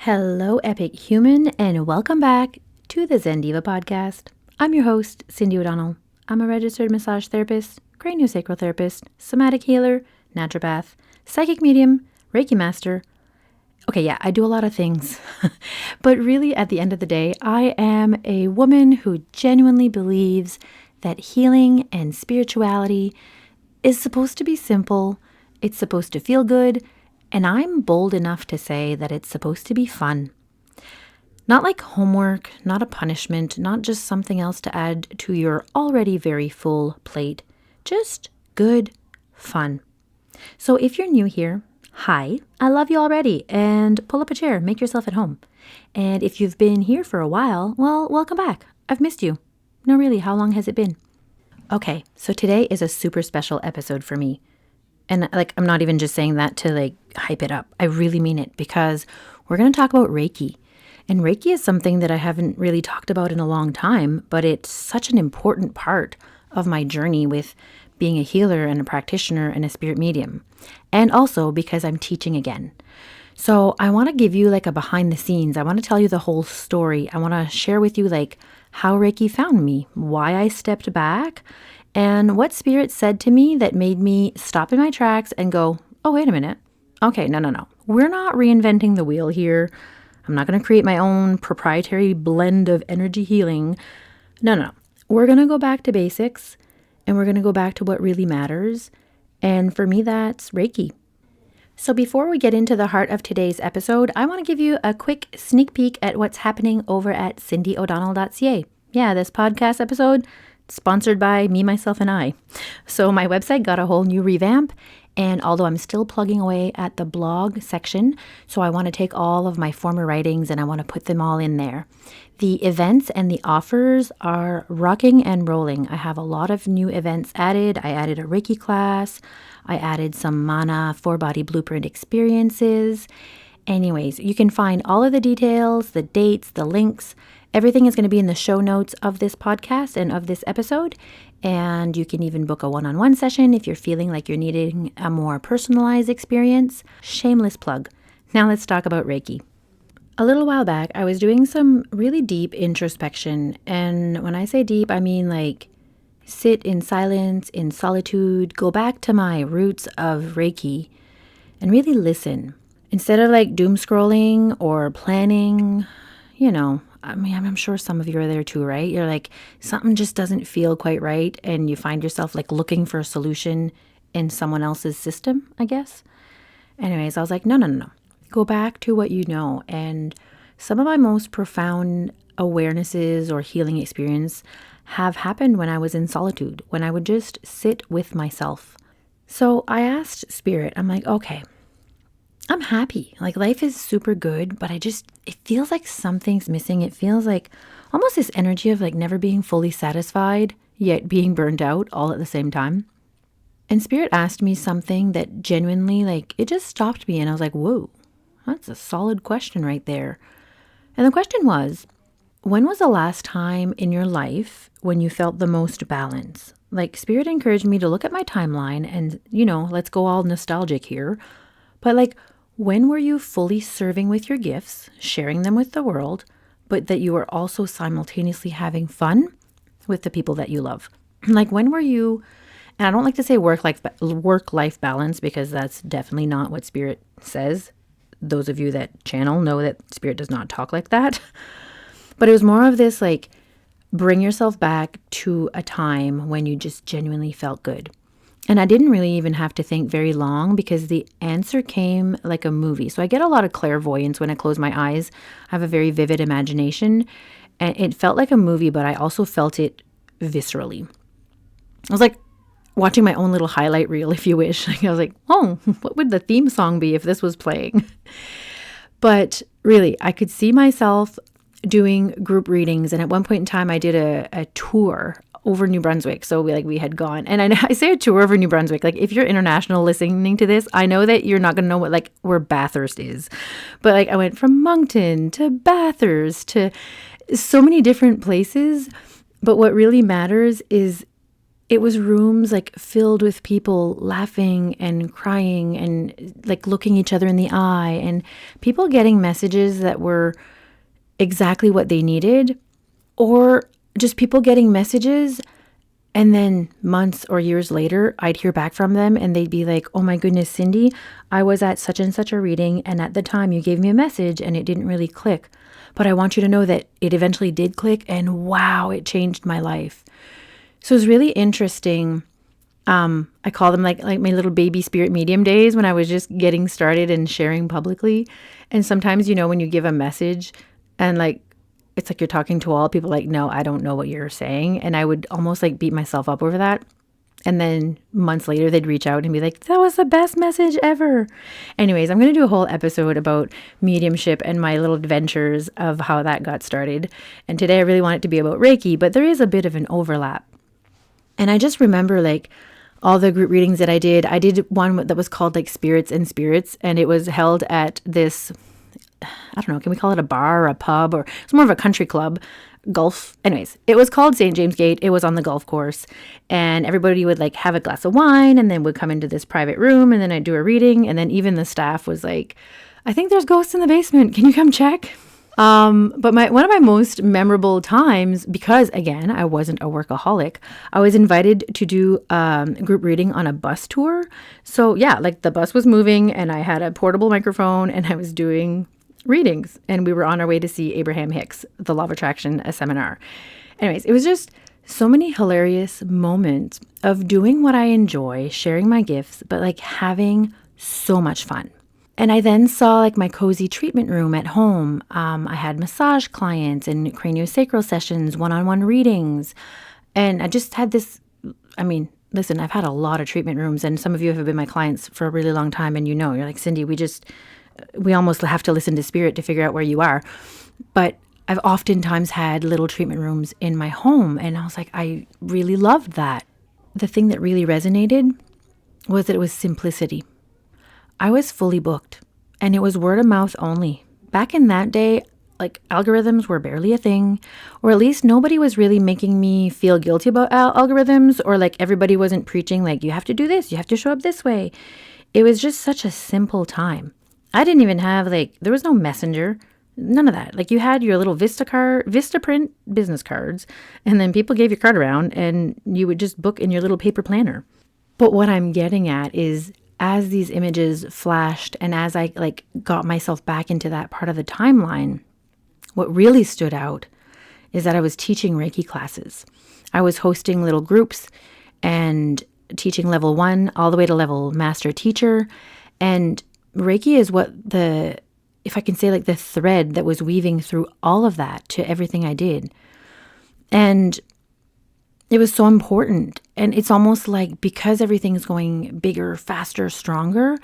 Hello, epic human, and welcome back to the Zen Diva Podcast. I'm your host, Cindy O'Donnell. I'm a registered massage therapist, craniosacral therapist, somatic healer, naturopath, psychic medium, Reiki Master. Okay, yeah, I do a lot of things. But really, at the end of the day, I am a woman who genuinely believes that healing and spirituality is supposed to be simple, it's supposed to feel good, and I'm bold enough to say that it's supposed to be fun. Not like homework, not a punishment, not just something else to add to your already very full plate. Just good fun. So if you're new here, hi, I love you already, and pull up a chair, make yourself at home. And if you've been here for a while, well, welcome back. I've missed you. No, really, how long has it been? Okay, so today is a super special episode for me. And I'm not even just saying that to hype it up. I really mean it because we're going to talk about Reiki. And Reiki is something that I haven't really talked about in a long time, but it's such an important part of my journey with being a healer and a practitioner and a spirit medium. And also because I'm teaching again. So I want to give you a behind the scenes. I want to tell you the whole story. I want to share with you how Reiki found me, why I stepped back, and what spirit said to me that made me stop in my tracks and go, oh, wait a minute. Okay, no. We're not reinventing the wheel here. I'm not going to create my own proprietary blend of energy healing. No. We're going to go back to basics, and we're going to go back to what really matters. And for me, that's Reiki. So before we get into the heart of today's episode, I want to give you a quick sneak peek at what's happening over at cindyodonnell.ca. Yeah, this podcast episode sponsored by me, myself, and I. So my website got a whole new revamp, and although I'm still plugging away at the blog section, so I want to take all of my former writings and I want to put them all in there. The events and the offers are rocking and rolling. I have a lot of new events added. I added a Reiki class. I added some Mana 4-body blueprint experiences. Anyways, you can find all of the details, the dates, the links. Everything is going to be in the show notes of this podcast and of this episode. And you can even book a one-on-one session if you're feeling like you're needing a more personalized experience. Shameless plug. Now let's talk about Reiki. A little while back, I was doing some really deep introspection. And when I say deep, I mean sit in silence, in solitude, go back to my roots of Reiki and really listen. Instead of doom scrolling or planning, I'm sure some of you are there too, right? You're something just doesn't feel quite right. And you find yourself looking for a solution in someone else's system, I guess. Anyways, I was no. Go back to what you know. And some of my most profound awarenesses or healing experience have happened when I was in solitude, when I would just sit with myself. So I asked Spirit, I'm okay, I'm happy. Life is super good, but it feels like something's missing. It feels like almost this energy of never being fully satisfied, yet being burned out all at the same time. And Spirit asked me something that genuinely, it just stopped me. And I was whoa, that's a solid question right there. And the question was, when was the last time in your life when you felt the most balance? Spirit encouraged me to look at my timeline and, let's go all nostalgic here. But when were you fully serving with your gifts, sharing them with the world, but that you were also simultaneously having fun with the people that you love? When were you, and I don't like to say work-life balance because that's definitely not what Spirit says. Those of you that channel know that Spirit does not talk like that. But it was more of this bring yourself back to a time when you just genuinely felt good. And I didn't really even have to think very long because the answer came like a movie. So I get a lot of clairvoyance when I close my eyes. I have a very vivid imagination. And it felt like a movie, but I also felt it viscerally. I was watching my own little highlight reel, if you wish. I was oh, what would the theme song be if this was playing? But really, I could see myself doing group readings. And at one point in time, I did a tour over New Brunswick. So we had gone, and I say a tour over New Brunswick. If you're international listening to this, I know that you're not going to know what where Bathurst is, but I went from Moncton to Bathurst to so many different places. But what really matters is it was rooms like filled with people laughing and crying and like looking each other in the eye, and people getting messages that were exactly what they needed, or just people getting messages and then months or years later, I'd hear back from them and they'd be like, "Oh my goodness, Cindy, I was at such and such a reading, and at the time you gave me a message and it didn't really click. But I want you to know that it eventually did click, and wow, it changed my life." So it was really interesting. I call them like my little baby spirit medium days when I was just getting started and sharing publicly. And sometimes, when you give a message and like, it's like you're talking to all people, like, "No, I don't know what you're saying." And I would almost like beat myself up over that. And then months later, they'd reach out and be like, "That was the best message ever." Anyways, I'm going to do a whole episode about mediumship and my little adventures of how that got started. And today I really want it to be about Reiki, but there is a bit of an overlap. And I just remember like all the group readings that I did one that was called like Spirits and Spirits. And it was held at this, I don't know, can we call it a bar or a pub, or it's more of a country club, golf. Anyways, it was called St. James Gate. It was on the golf course, and everybody would like have a glass of wine and then would come into this private room, and then I'd do a reading. And then even the staff was like, "I think there's ghosts in the basement. Can you come check?" But one of my most memorable times, because again, I wasn't a workaholic, I was invited to do group reading on a bus tour. So yeah, like the bus was moving and I had a portable microphone and I was doing readings, and we were on our way to see Abraham Hicks, the Law of Attraction, a seminar. Anyways, it was just so many hilarious moments of doing what I enjoy, sharing my gifts, but like having so much fun. And I then saw like my cozy treatment room at home. I had massage clients and craniosacral sessions, one-on-one readings. And I just had this, listen, I've had a lot of treatment rooms, and some of you have been my clients for a really long time, and you're like, "Cindy, we almost have to listen to spirit to figure out where you are." But I've oftentimes had little treatment rooms in my home, and I was like, I really loved that. The thing that really resonated was that it was simplicity. I was fully booked, and it was word of mouth only. Back in that day, like algorithms were barely a thing, or at least nobody was really making me feel guilty about algorithms, or like everybody wasn't preaching like, "You have to do this, you have to show up this way." It was just such a simple time. I didn't even have there was no messenger, none of that. Like you had your little Vistaprint business cards, and then people gave your card around and you would just book in your little paper planner. But what I'm getting at is, as these images flashed and as I got myself back into that part of the timeline, what really stood out is that I was teaching Reiki classes. I was hosting little groups and teaching level 1 all the way to level Master Teacher. And Reiki is if I can say, the thread that was weaving through all of that to everything I did. And it was so important. And it's almost like, because everything's going bigger, faster, stronger,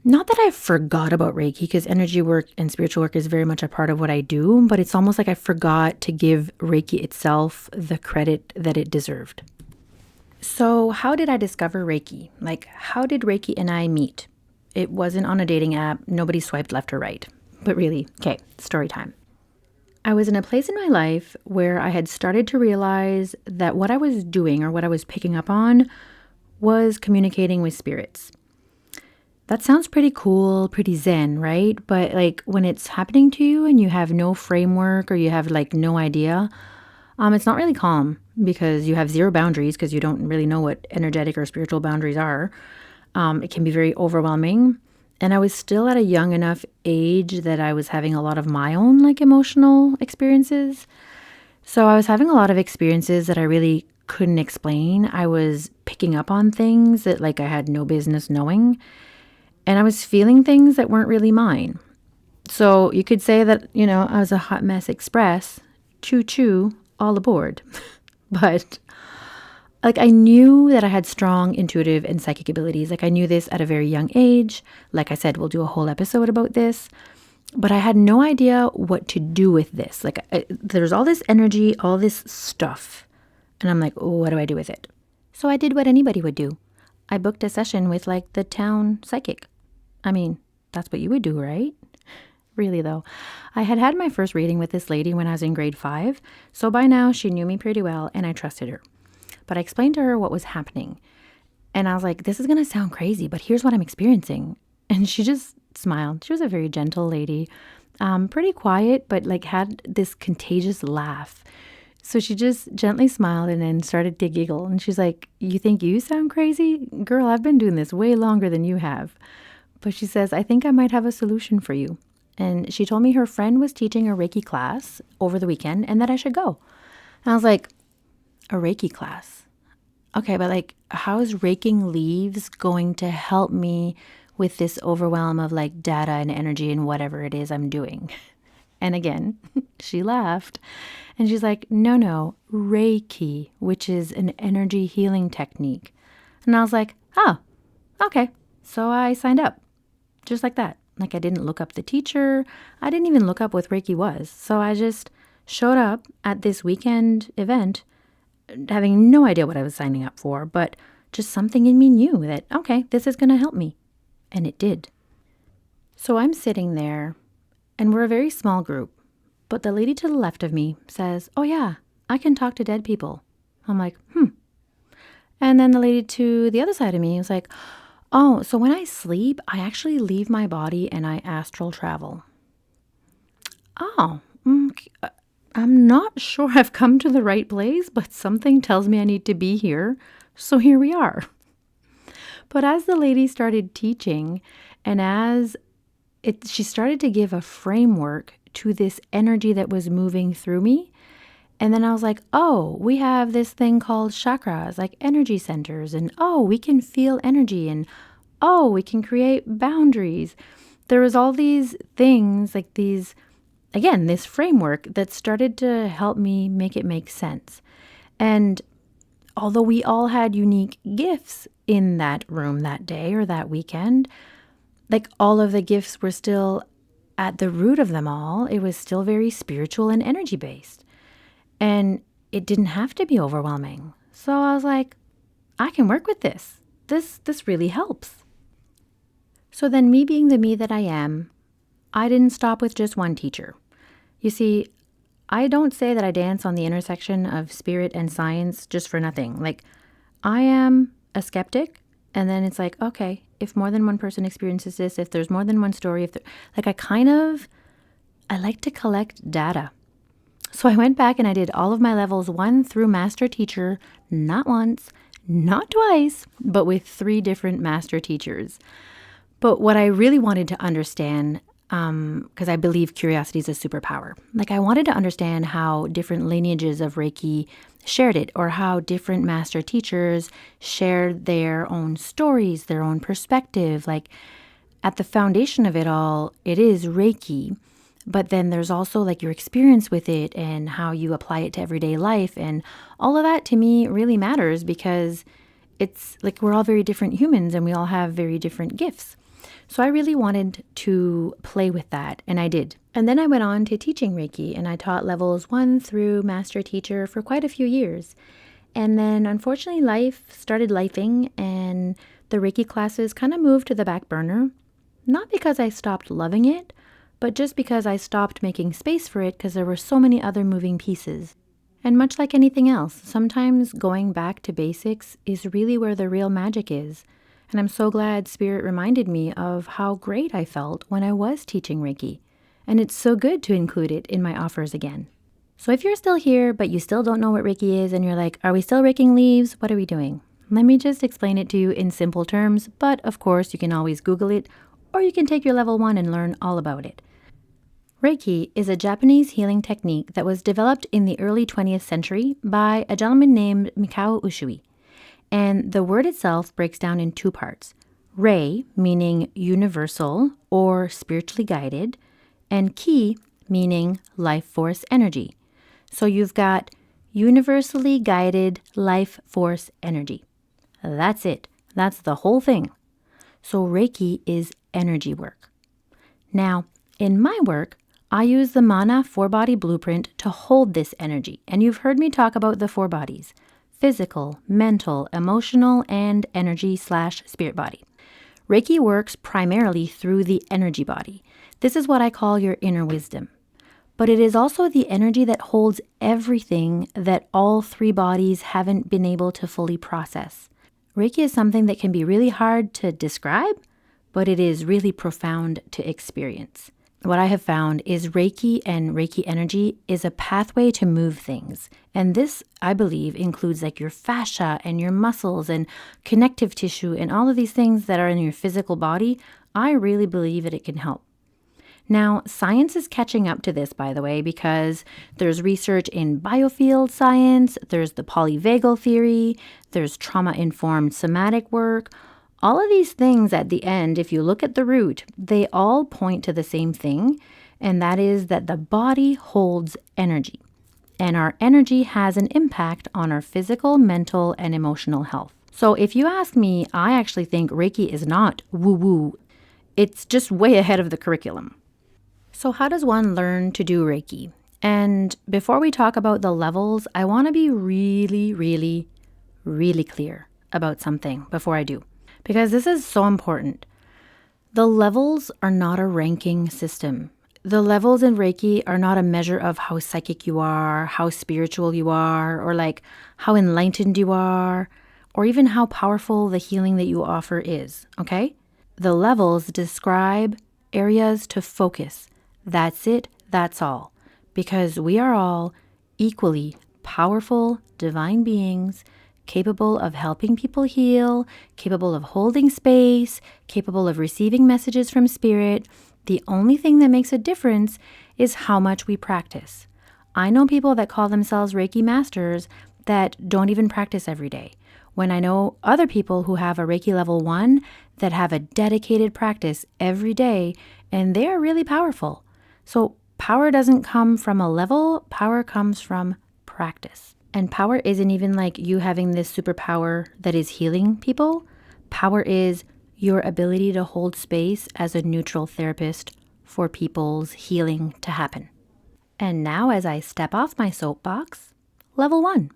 not that I forgot about Reiki, because energy work and spiritual work is very much a part of what I do, but it's almost like I forgot to give Reiki itself the credit that it deserved. So how did I discover Reiki? How did Reiki and I meet? It wasn't on a dating app. Nobody swiped left or right. But really, okay, story time. I was in a place in my life where I had started to realize that what I was doing, or what I was picking up on, was communicating with spirits. That sounds pretty cool, pretty zen, right? But when it's happening to you and you have no framework, or you have no idea, it's not really calm, because you have zero boundaries, because you don't really know what energetic or spiritual boundaries are. It can be very overwhelming. And I was still at a young enough age that I was having a lot of my own emotional experiences. So I was having a lot of experiences that I really couldn't explain. I was picking up on things that I had no business knowing. And I was feeling things that weren't really mine. So you could say that, I was a hot mess express. Choo choo, all aboard. But I knew that I had strong intuitive and psychic abilities. I knew this at a very young age. Like I said, we'll do a whole episode about this. But I had no idea what to do with this. There's all this energy, all this stuff. And I'm like, oh, what do I do with it? So I did what anybody would do. I booked a session with the town psychic. That's what you would do, right? Really though. I had my first reading with this lady when I was in grade 5. So by now she knew me pretty well and I trusted her. but I explained to her what was happening. And I was like, this is going to sound crazy, but here's what I'm experiencing. And she just smiled. She was a very gentle lady, pretty quiet, but like had this contagious laugh. So she just gently smiled and then started to giggle. And she's like, you think you sound crazy? Girl, I've been doing this way longer than you have. But she says, I think I might have a solution for you. And she told me her friend was teaching a Reiki class over the weekend and that I should go. And I was like, a Reiki class? Okay, but like, how is raking leaves going to help me with this overwhelm of like data and energy and whatever it is I'm doing? And again, she laughed and she's like, no, Reiki, which is an energy healing technique. And I was like, oh, okay. So I signed up just like that. Like I didn't look up the teacher. I didn't even look up what Reiki was. So I just showed up at this weekend event having no idea what I was signing up for, but just something in me knew that, okay, this is going to help me. And it did. So I'm sitting there and we're a very small group, but the lady to the left of me says, oh yeah, I can talk to dead people. I'm like, And then the lady to the other side of me was like, oh, so when I sleep, I actually leave my body and I astral travel. Oh, I'm not sure I've come to the right place, but something tells me I need to be here. So here we are. But as the lady started teaching and she started to give a framework to this energy that was moving through me. And then I was like, oh, we have this thing called chakras, like energy centers. And oh, we can feel energy. And oh, we can create boundaries. There was all these things like these, again, this framework that started to help me make it make sense. And although we all had unique gifts in that room that day or that weekend, like all of the gifts were still at the root of them all. It was still very spiritual and energy based. And it didn't have to be overwhelming. So I was like, I can work with this. This really helps. So then me being the me that I am, I didn't stop with just one teacher. You see, I don't say that I dance on the intersection of spirit and science just for nothing. Like, I am a skeptic, and then it's like, okay, if more than one person experiences this, if there's more than one story, I like to collect data. So I went back and I did all of my levels 1 through Master Teacher, not once, not twice, but with 3 different Master Teachers. But what I really wanted to understand, because I believe curiosity is a superpower. Like I wanted to understand how different lineages of Reiki shared it, or how different master teachers shared their own stories, their own perspective. Like at the foundation of it all, it is Reiki, but then there's also like your experience with it and how you apply it to everyday life. And all of that to me really matters because it's like we're all very different humans and we all have very different gifts. So I really wanted to play with that, and I did. And then I went on to teaching Reiki, and I taught levels 1 through Master Teacher for quite a few years. And then unfortunately life started lifing, and the Reiki classes kind of moved to the back burner. Not because I stopped loving it, but just because I stopped making space for it because there were so many other moving pieces. And much like anything else, sometimes going back to basics is really where the real magic is. And I'm so glad Spirit reminded me of how great I felt when I was teaching Reiki. And it's so good to include it in my offers again. So if you're still here, but you still don't know what Reiki is, and you're like, are we still raking leaves? What are we doing? Let me just explain it to you in simple terms. But of course, you can always Google it, or you can take your level 1 and learn all about it. Reiki is a Japanese healing technique that was developed in the early 20th century by a gentleman named Mikao Usui. And the word itself breaks down in 2 parts. Rei, meaning universal or spiritually guided, and Ki, meaning life force energy. So you've got universally guided life force energy. That's it. That's the whole thing. So Reiki is energy work. Now, in my work, I use the Mana 4-body blueprint to hold this energy. And you've heard me talk about the 4 bodies. Physical, mental, emotional, and energy/spirit body. Reiki works primarily through the energy body. This is what I call your inner wisdom. but it is also the energy that holds everything that all three bodies haven't been able to fully process. Reiki is something that can be really hard to describe, but it is really profound to experience. What I have found is Reiki and Reiki energy is a pathway to move things. And this, I believe, includes like your fascia and your muscles and connective tissue and all of these things that are in your physical body. I really believe that it can help. Now, science is catching up to this, by the way, because there's research in biofield science, there's the polyvagal theory, there's trauma-informed somatic work. All of these things at the end, if you look at the root, they all point to the same thing, and that is that the body holds energy, and our energy has an impact on our physical, mental, and emotional health. So if you ask me, I actually think Reiki is not woo-woo. It's just way ahead of the curriculum. So how does one learn to do Reiki? And before we talk about the levels, I want to be really, really, really clear about something before I do, because this is so important. The levels are not a ranking system. The levels in Reiki are not a measure of how psychic you are, how spiritual you are, or like how enlightened you are, or even how powerful the healing that you offer is, okay? The levels describe areas to focus. That's it, that's all. Because we are all equally powerful, divine beings, capable of helping people heal, capable of holding space, capable of receiving messages from spirit. The only thing that makes a difference is how much we practice. I know people that call themselves Reiki Masters that don't even practice every day, when I know other people who have a Reiki level 1 that have a dedicated practice every day, and they are really powerful. So power doesn't come from a level, power comes from practice. And power isn't even like you having this superpower that is healing people. Power is your ability to hold space as a neutral therapist for people's healing to happen. And now as I step off my soapbox, level 1.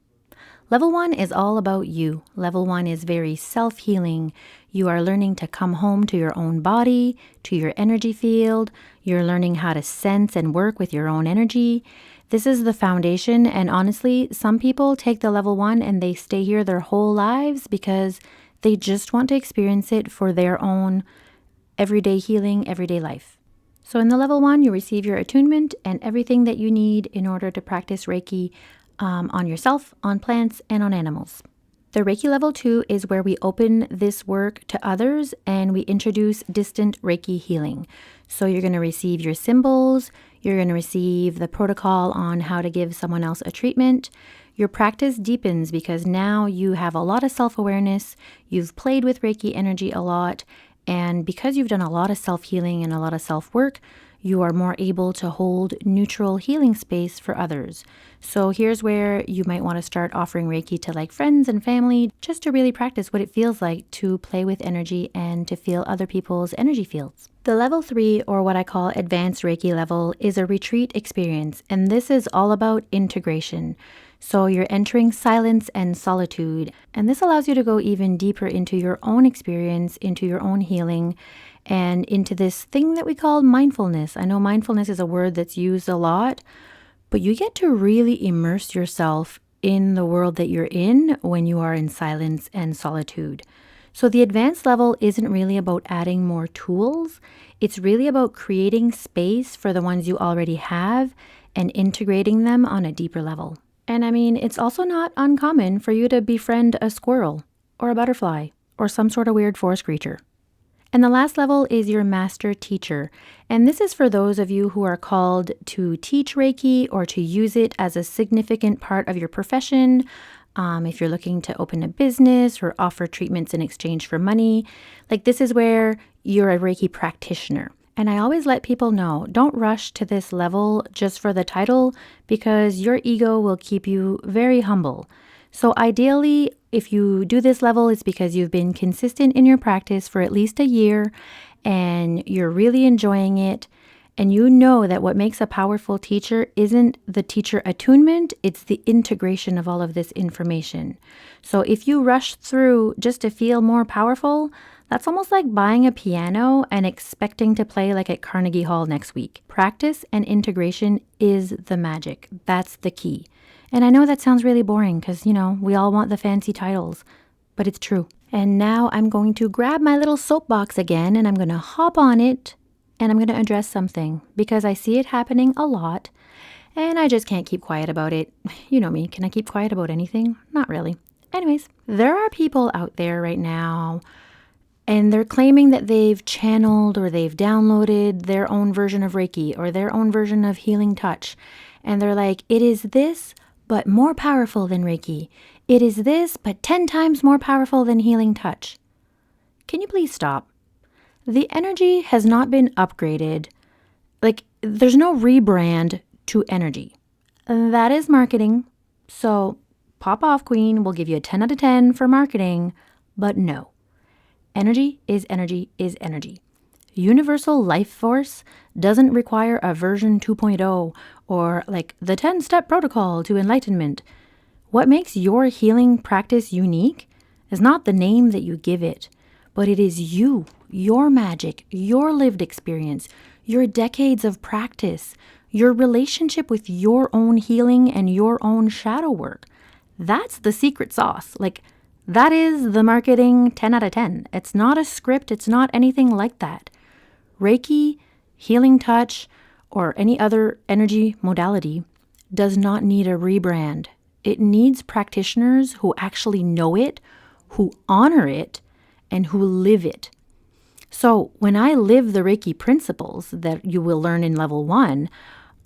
Level 1 is all about you. Level 1 is very self-healing. You are learning to come home to your own body, to your energy field. You're learning how to sense and work with your own energy. This is the foundation, and honestly, some people take the level 1 and they stay here their whole lives because they just want to experience it for their own everyday healing, everyday life. So in the level 1, you receive your attunement and everything that you need in order to practice Reiki on yourself, on plants, and on animals. The Reiki level 2 is where we open this work to others and we introduce distant Reiki healing. So you're going to receive your symbols, you're going to receive the protocol on how to give someone else a treatment. Your practice deepens because now you have a lot of self-awareness, you've played with Reiki energy a lot, and because you've done a lot of self-healing and a lot of self-work, you are more able to hold neutral healing space for others. So here's where you might want to start offering Reiki to like friends and family, just to really practice what it feels like to play with energy and to feel other people's energy fields. The level 3, or what I call advanced Reiki level, is a retreat experience, and this is all about integration. So you're entering silence and solitude, and this allows you to go even deeper into your own experience, into your own healing, and into this thing that we call mindfulness. I know mindfulness is a word that's used a lot, but you get to really immerse yourself in the world that you're in when you are in silence and solitude. So the advanced level isn't really about adding more tools. It's really about creating space for the ones you already have and integrating them on a deeper level. And I mean, it's also not uncommon for you to befriend a squirrel or a butterfly or some sort of weird forest creature. And the last level is your Master Teacher. And this is for those of you who are called to teach Reiki or to use it as a significant part of your profession. If you're looking to open a business or offer treatments in exchange for money, like this is where you're a Reiki practitioner. And I always let people know, don't rush to this level just for the title, because your ego will keep you very humble. So ideally, if you do this level, it's because you've been consistent in your practice for at least a year and you're really enjoying it. And you know that what makes a powerful teacher isn't the teacher attunement, it's the integration of all of this information. So if you rush through just to feel more powerful, That's almost like buying a piano and expecting to play like at Carnegie Hall next week. Practice and integration is the magic. That's the key. And I know that sounds really boring because, we all want the fancy titles, but it's true. And now I'm going to grab my little soapbox again and I'm going to hop on it and I'm going to address something because I see it happening a lot and I just can't keep quiet about it. You know me, can I keep quiet about anything? Not really. Anyways, there are people out there right now and they're claiming that they've channeled or they've downloaded their own version of Reiki or their own version of healing touch. And they're like, it is this, but more powerful than Reiki. It is this, but 10 times more powerful than healing touch. Can you please stop? The energy has not been upgraded. There's no rebrand to energy. That is marketing. So pop off, queen. We'll give you a 10 out of 10 for marketing, but no. Energy is energy is energy. Universal life force doesn't require a version 2.0 or the 10-step protocol to enlightenment. What makes your healing practice unique is not the name that you give it, but it is you, your magic, your lived experience, your decades of practice, your relationship with your own healing and your own shadow work. That's the secret sauce. That is the marketing 10 out of 10. It's not a script. It's not anything like that. Reiki, healing touch, or any other energy modality does not need a rebrand. It needs practitioners who actually know it, who honor it, and who live it. So when I live the Reiki principles that you will learn in level 1,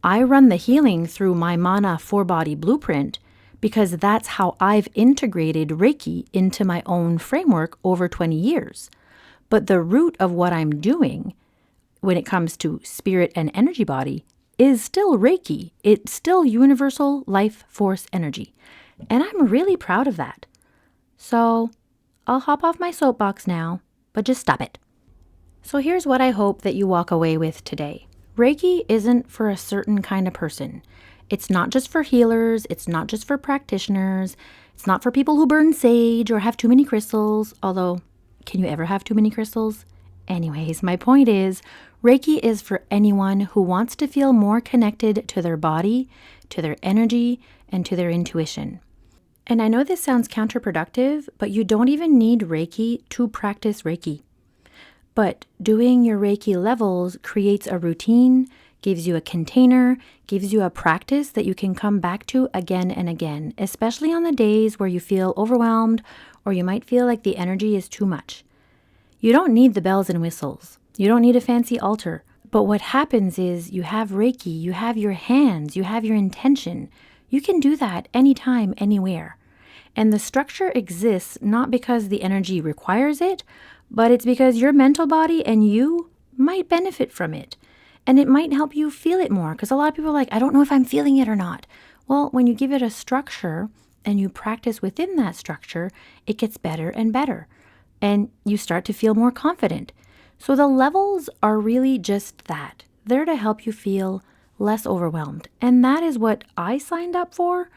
I run the healing through my Mana 4-body blueprint because that's how I've integrated Reiki into my own framework over 20 years. But the root of what I'm doing when it comes to spirit and energy body is still Reiki. It's still universal life force energy. And I'm really proud of that. So I'll hop off my soapbox now, but just stop it. So here's what I hope that you walk away with today. Reiki isn't for a certain kind of person. It's not just for healers. It's not just for practitioners. It's not for people who burn sage or have too many crystals. Although, can you ever have too many crystals? Anyways, my point is, Reiki is for anyone who wants to feel more connected to their body, to their energy, and to their intuition. And I know this sounds counterproductive, but you don't even need Reiki to practice Reiki. But doing your Reiki levels creates a routine, gives you a container, gives you a practice that you can come back to again and again, especially on the days where you feel overwhelmed or you might feel like the energy is too much. You don't need the bells and whistles. You don't need a fancy altar. But what happens is you have Reiki, you have your hands, you have your intention. You can do that anytime, anywhere. And the structure exists not because the energy requires it, but it's because your mental body and you might benefit from it. And it might help you feel it more because a lot of people are like, I don't know if I'm feeling it or not. Well, when you give it a structure and you practice within that structure, it gets better and better. And you start to feel more confident. So the levels are really just that. They're to help you feel less overwhelmed. And that is what I signed up for.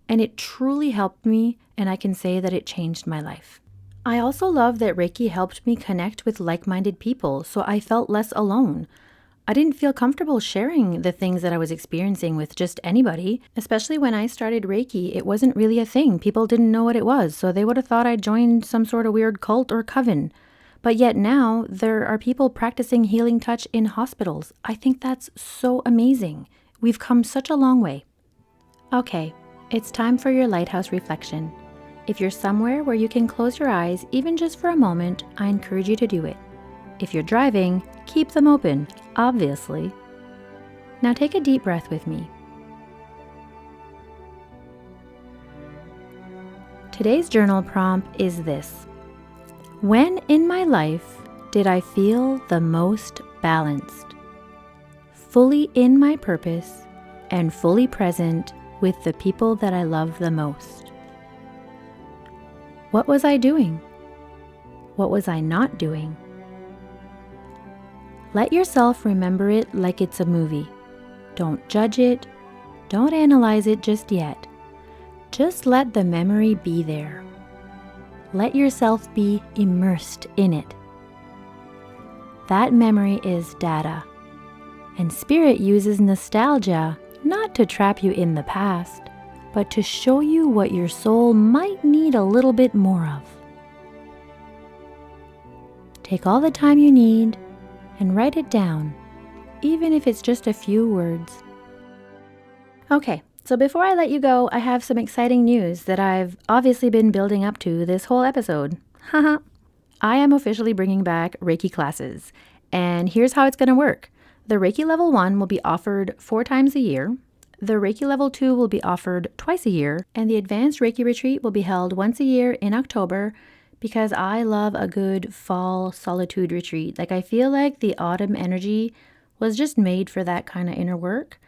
And it truly helped me. And I can say that it changed my life. I also love that Reiki helped me connect with like-minded people. So I felt less alone. I didn't feel comfortable sharing the things that I was experiencing with just anybody, especially when I started Reiki. It wasn't really a thing. People didn't know what it was, so they would have thought I'd joined some sort of weird cult or coven. But yet now there are people practicing healing touch in hospitals. I think that's so amazing. We've come such a long way. Okay, it's time for your Lighthouse Reflection. If you're somewhere where you can close your eyes, even just for a moment, I encourage you to do it. If you're driving, keep them open, obviously. Now take a deep breath with me. Today's journal prompt is this. When in my life did I feel the most balanced? Fully in my purpose and fully present with the people that I love the most. What was I doing? What was I not doing? Let yourself remember it like it's a movie. Don't judge it. Don't analyze it just yet. Just let the memory be there. Let yourself be immersed in it. That memory is data. And spirit uses nostalgia not to trap you in the past, but to show you what your soul might need a little bit more of. Take all the time you need and write it down, even if it's just a few words. Okay, so before I let you go, I have some exciting news that I've obviously been building up to this whole episode. Haha. I am officially bringing back Reiki classes, and here's how it's going to work. The Reiki Level 1 will be offered 4 times a year. The Reiki Level 2 will be offered twice a year, and the Advanced Reiki Retreat will be held once a year in October because I love a good fall solitude retreat. I feel like the autumn energy was just made for that kind of inner work.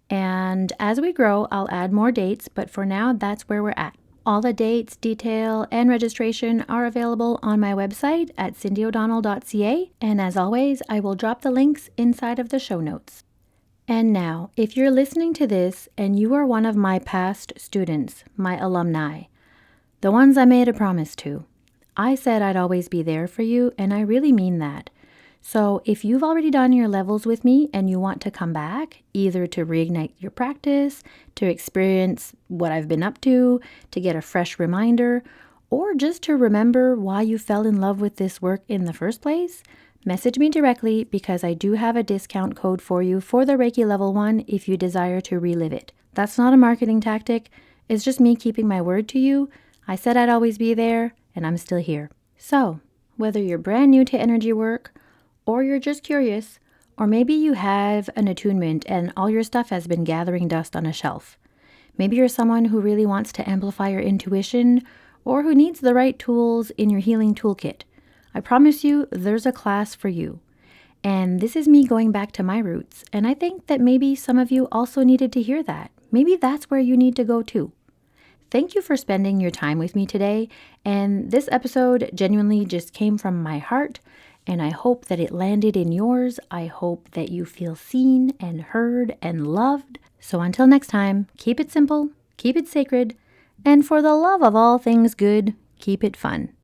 And as we grow, I'll add more dates, but for now, that's where we're at. All the dates, detail, and registration are available on my website at cindyodonnell.ca. And as always, I will drop the links inside of the show notes. And now, if you're listening to this and you are one of my past students, my alumni, the ones I made a promise to, I said I'd always be there for you, and I really mean that. So if you've already done your levels with me and you want to come back, either to reignite your practice, to experience what I've been up to get a fresh reminder, or just to remember why you fell in love with this work in the first place, message me directly because I do have a discount code for you for the Reiki Level 1 if you desire to relive it. That's not a marketing tactic. It's just me keeping my word to you. I said I'd always be there, and I'm still here. So, whether you're brand new to energy work, or you're just curious, or maybe you have an attunement and all your stuff has been gathering dust on a shelf. Maybe you're someone who really wants to amplify your intuition or who needs the right tools in your healing toolkit. I promise you, there's a class for you. And this is me going back to my roots, and I think that maybe some of you also needed to hear that. Maybe that's where you need to go too. Thank you for spending your time with me today, and this episode genuinely just came from my heart. And I hope that it landed in yours. I hope that you feel seen and heard and loved. So until next time, keep it simple, keep it sacred, and for the love of all things good, keep it fun.